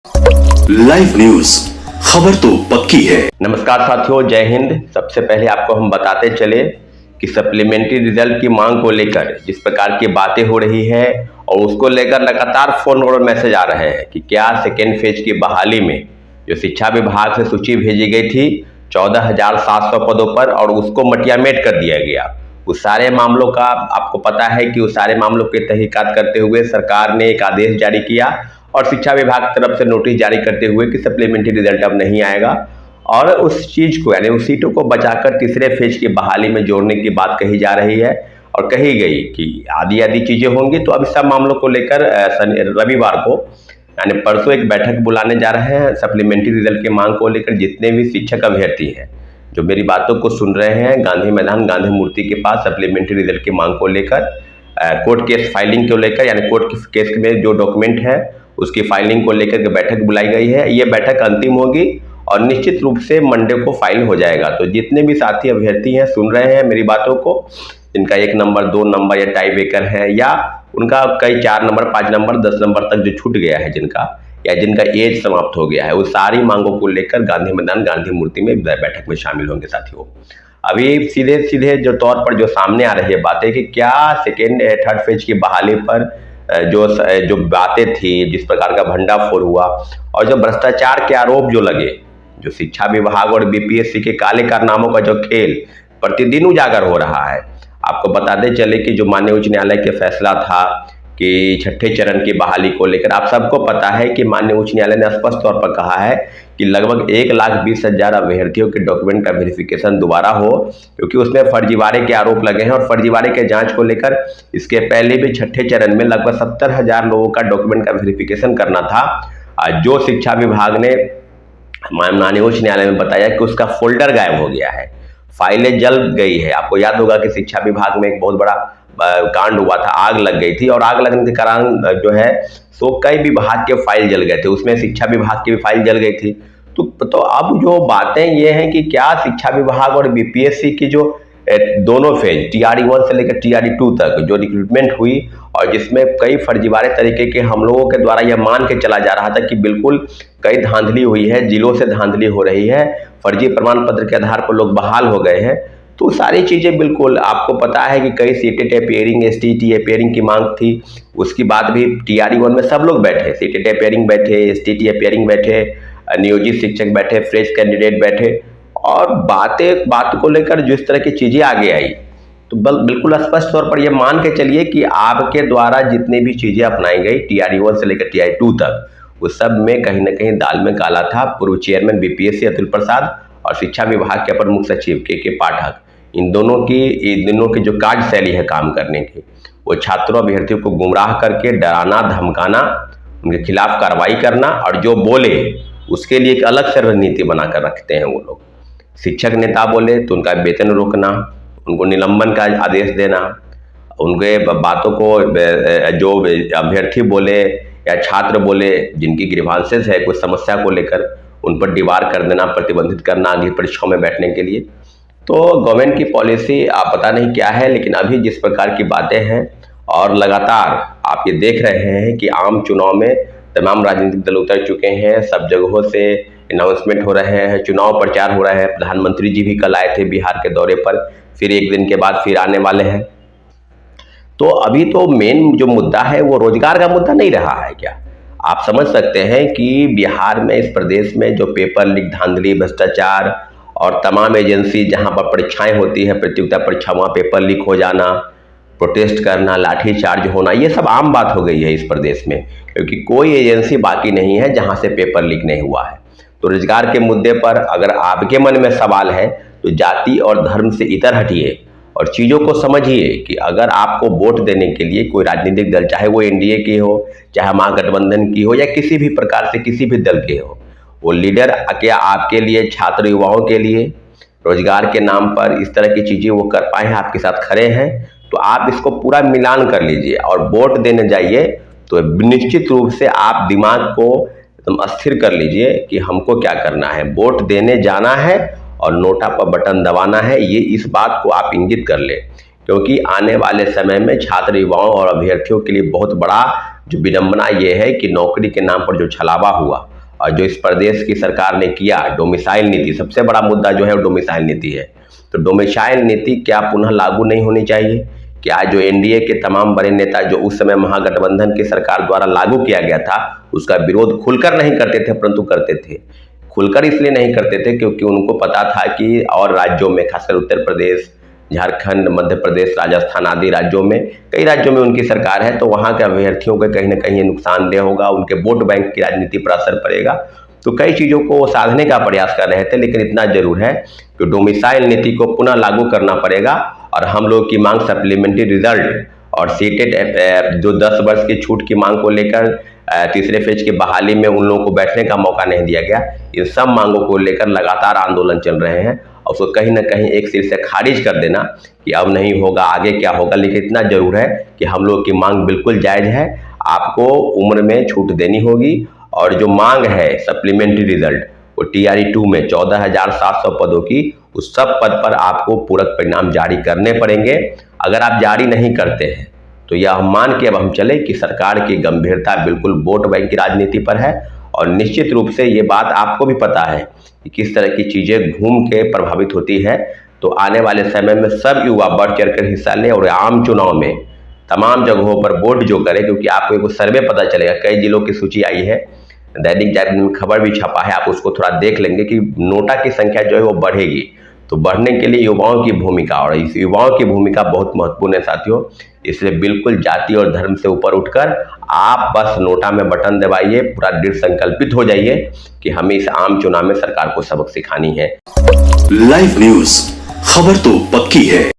Live news, खबर तो पक्की है। नमस्कार साथियों, जय हिंद। सबसे पहले आपको हम बताते चले कि सप्लीमेंट्री रिजल्ट की मांग को लेकर जिस प्रकार की बातें हो रही है और उसको लेकर लगातार फोन और मैसेज आ रहे हैं कि क्या सेकेंड फेज की बहाली में जो शिक्षा विभाग से सूची भेजी गई थी 14,700 पदों पर और उसको मटियामेट कर दिया गया। उस सारे मामलों का आपको पता है कि उस सारे मामलों की तहकीकात करते हुए सरकार ने एक आदेश जारी किया और शिक्षा विभाग की तरफ से नोटिस जारी करते हुए कि सप्लीमेंट्री रिजल्ट अब नहीं आएगा और उस चीज को यानी उस सीटों को बचाकर तीसरे फेज की बहाली में जोड़ने की बात कही जा रही है और कही गई कि आदि आदि चीजें होंगी। तो अब सब मामलों को लेकर रविवार को यानी परसों एक बैठक बुलाने जा रहे हैं। सप्लीमेंट्री रिजल्ट की मांग को लेकर जितने भी शिक्षक अभ्यर्थी हैं जो मेरी बातों को सुन रहे हैं, गांधी मैदान गांधी मूर्ति के पास सप्लीमेंट्री रिजल्ट की मांग को लेकर कोर्ट केस फाइलिंग को लेकर यानी कोर्ट केस में जो डॉक्यूमेंट है उसकी फाइलिंग को लेकर के बैठक बुलाई गई है। ये बैठक अंतिम होगी और निश्चित रूप से मंडे को फाइल हो जाएगा। तो जितने भी साथी अभ्यर्थी हैं सुन रहे हैं मेरी बातों को, जिनका 1 नंबर 2 नंबर या टाई ब्रेकर है या उनका कई 4 नंबर 5 नंबर 10 नंबर तक जो छूट गया है जिनका या जिनका एज समाप्त हो गया है, वो सारी मांगों को लेकर गांधी मैदान गांधी मूर्ति में बैठक में शामिल होंगे साथियों। अभी सीधे सीधे जो तौर पर जो सामने आ रही है बातें कि क्या सेकेंड थर्ड फेज की बहाली पर जो बातें थी, जिस प्रकार का भंडाफोड़ हुआ और जो भ्रष्टाचार के आरोप जो लगे, जो शिक्षा विभाग और बीपीएससी के काले कारनामों का जो खेल प्रतिदिन उजागर हो रहा है। आपको बताते चले कि जो माननीय उच्च न्यायालय के फैसला था कि छठे चरण की बहाली को लेकर आप सबको पता है कि माननीय उच्च न्यायालय ने स्पष्ट तौर पर कहा है कि लगभग 1,20,000 अभ्यर्थियों के डॉक्यूमेंट का वेरिफिकेशन दोबारा हो, क्योंकि उसमें फर्जीवाड़े के आरोप लगे हैं और फर्जीवाड़े के जांच को लेकर इसके पहले भी छठे चरण में लगभग 70,000 लोगों का डॉक्यूमेंट का वेरिफिकेशन करना था। जो शिक्षा विभाग ने माननीय उच्च न्यायालय में बताया कि उसका फोल्डर गायब हो गया है, फाइलें जल गई है। आपको याद होगा कि शिक्षा विभाग में एक बहुत बड़ा कांड हुआ था, आग लग गई थी और आग लगने के कारण जो है सो कई विभाग के फाइल जल गए थे, उसमें शिक्षा विभाग की भी फाइल जल गई थी। तो अब जो बातें ये हैं कि क्या शिक्षा विभाग और बीपीएससी की जो दोनों फेज TRE 1 से लेकर TRE 2 तक जो रिक्रूटमेंट हुई और जिसमें कई फर्जीवाड़े तरीके के हम लोगों के द्वारा यह मान के चला जा रहा था कि बिल्कुल कई धांधली हुई है, जिलों से धांधली हो रही है, फर्जी प्रमाण पत्र के आधार पर लोग बहाल हो गए हैं। तो सारी चीज़ें बिल्कुल आपको पता है कि कई सीटेट अपेयरिंग STT अपेयरिंग की मांग थी, उसकी बात भी TRE 1 में सब लोग बैठे, सीटेट अपेयरिंग बैठे, STT अपेयरिंग बैठे, नियोजित शिक्षक बैठे, फ्रेश कैंडिडेट बैठे और बात को लेकर जिस तरह की चीज़ें आगे आई तो बिल्कुल स्पष्ट तौर पर यह मान के चलिए कि आपके द्वारा जितनी भी चीज़ें अपनाई गई TRE 1 से लेकर TRE 2 तक, उस सब में कहीं ना कहीं दाल में काला था। पूर्व चेयरमैन BPSC अतुल प्रसाद और शिक्षा विभाग के अपर मुख्य सचिव के पाठक, इन दोनों की जो कार्यशैली है काम करने की, वो छात्रों अभ्यर्थियों को गुमराह करके डराना धमकाना, उनके खिलाफ कार्रवाई करना और जो बोले उसके लिए एक अलग से रणनीति बनाकर रखते हैं वो लोग। शिक्षक नेता बोले तो उनका वेतन रोकना, उनको निलंबन का आदेश देना, उनके बातों को जो अभ्यर्थी बोले या छात्र बोले जिनकी ग्रीवांसेस है कुछ समस्या को लेकर उन पर दीवार कर देना, प्रतिबंधित करना अगली परीक्षाओं में बैठने के लिए। तो गवर्नमेंट की पॉलिसी आप पता नहीं क्या है, लेकिन अभी जिस प्रकार की बातें हैं और लगातार आप ये देख रहे हैं कि आम चुनाव में तमाम राजनीतिक दल उतर चुके हैं, सब जगहों से अनाउंसमेंट हो रहे हैं, चुनाव प्रचार हो रहा है। प्रधानमंत्री जी भी कल आए थे बिहार के दौरे पर, फिर एक दिन के बाद फिर आने वाले हैं। तो अभी तो मेन जो मुद्दा है वो रोजगार का मुद्दा नहीं रहा है क्या? आप समझ सकते हैं कि बिहार में, इस प्रदेश में जो पेपर लीक, धांधली, भ्रष्टाचार और तमाम एजेंसी जहां पर परीक्षाएं होती है, प्रतियोगिता परीक्षा, वहाँ पेपर लीक हो जाना, प्रोटेस्ट करना, लाठीचार्ज होना, ये सब आम बात हो गई है इस प्रदेश में, क्योंकि कोई एजेंसी बाकी नहीं है जहां से पेपर लीक नहीं हुआ है। तो रोजगार के मुद्दे पर अगर आपके मन में सवाल है तो जाति और धर्म से इतर हटिए और चीज़ों को समझिए कि अगर आपको वोट देने के लिए कोई राजनीतिक दल, चाहे वो NDA की हो, चाहे महागठबंधन की हो या किसी भी प्रकार से किसी भी दल के हो, वो लीडर क्या आपके लिए, छात्र युवाओं के लिए रोजगार के नाम पर इस तरह की चीज़ें वो कर पाए हैं, आपके साथ खड़े हैं, तो आप इसको पूरा मिलान कर लीजिए और वोट देने जाइए। तो निश्चित रूप से आप दिमाग को एकदम अस्थिर कर लीजिए कि हमको क्या करना है, वोट देने जाना है और नोटा पर बटन दबाना है। ये इस बात को आप इंगित कर ले क्योंकि आने वाले समय में छात्र युवाओं और अभ्यर्थियों के लिए बहुत बड़ा जो विडंबना ये है कि नौकरी के नाम पर जो छलावा हुआ और जो इस प्रदेश की सरकार ने किया, डोमिसाइल नीति, सबसे बड़ा मुद्दा जो है वो डोमिसाइल नीति है। तो डोमिसाइल नीति क्या पुनः लागू नहीं होनी चाहिए? क्या जो एनडीए के तमाम बड़े नेता जो उस समय महागठबंधन की सरकार द्वारा लागू किया गया था उसका विरोध खुलकर नहीं करते थे, परंतु करते थे। खुलकर इसलिए नहीं करते थे क्योंकि उनको पता था कि और राज्यों में, खासकर उत्तर प्रदेश, झारखंड, मध्य प्रदेश, राजस्थान आदि राज्यों में, कई राज्यों में उनकी सरकार है, तो वहाँ के अभ्यर्थियों को कहीं ना कहीं नुकसानदेह होगा, उनके वोट बैंक की राजनीति पर असर पड़ेगा। तो कई चीज़ों को साधने का प्रयास कर रहे थे, लेकिन इतना जरूर है कि डोमिसाइल नीति को पुनः लागू करना पड़ेगा और हम लोग की मांग सप्लीमेंट्री रिजल्ट और सीटेट जो 10 वर्ष की छूट की मांग को लेकर तीसरे फेज की बहाली में उन लोगों को बैठने का मौका नहीं दिया गया, इन सब मांगों को लेकर लगातार आंदोलन चल रहे हैं और उसको कहीं ना कहीं एक सिर से खारिज कर देना कि अब नहीं होगा, आगे क्या होगा। लेकिन इतना जरूर है कि हम लोग की मांग बिल्कुल जायज़ है, आपको उम्र में छूट देनी होगी और जो मांग है सप्लीमेंट्री रिजल्ट वो TRE 2 में 14,700 पदों की, उस सब पद पर आपको पूरक परिणाम जारी करने पड़ेंगे। अगर आप जारी नहीं करते हैं तो यह मान के अब हम चले कि सरकार की गंभीरता बिल्कुल वोट बैंक की राजनीति पर है और निश्चित रूप से ये बात आपको भी पता है कि किस तरह की चीज़ें घूम के प्रभावित होती है। तो आने वाले समय में सब युवा बढ़ चढ़ कर हिस्सा लें और आम चुनाव में तमाम जगहों पर वोट जो करें, क्योंकि आपको एक सर्वे पता चलेगा, कई जिलों की सूची आई है, दैनिक जागरण में खबर भी छपा है, आप उसको थोड़ा देख लेंगे कि नोटा की संख्या जो है वो बढ़ेगी। तो बढ़ने के लिए युवाओं की भूमिका, और इस युवाओं की भूमिका बहुत महत्वपूर्ण है साथियों। इसलिए बिल्कुल जाति और धर्म से ऊपर उठकर आप बस नोटा में बटन दबाइए, पूरा दृढ़ संकल्पित हो जाइए कि हमें इस आम चुनाव में सरकार को सबक सिखानी है। लाइव न्यूज, खबर तो पक्की है।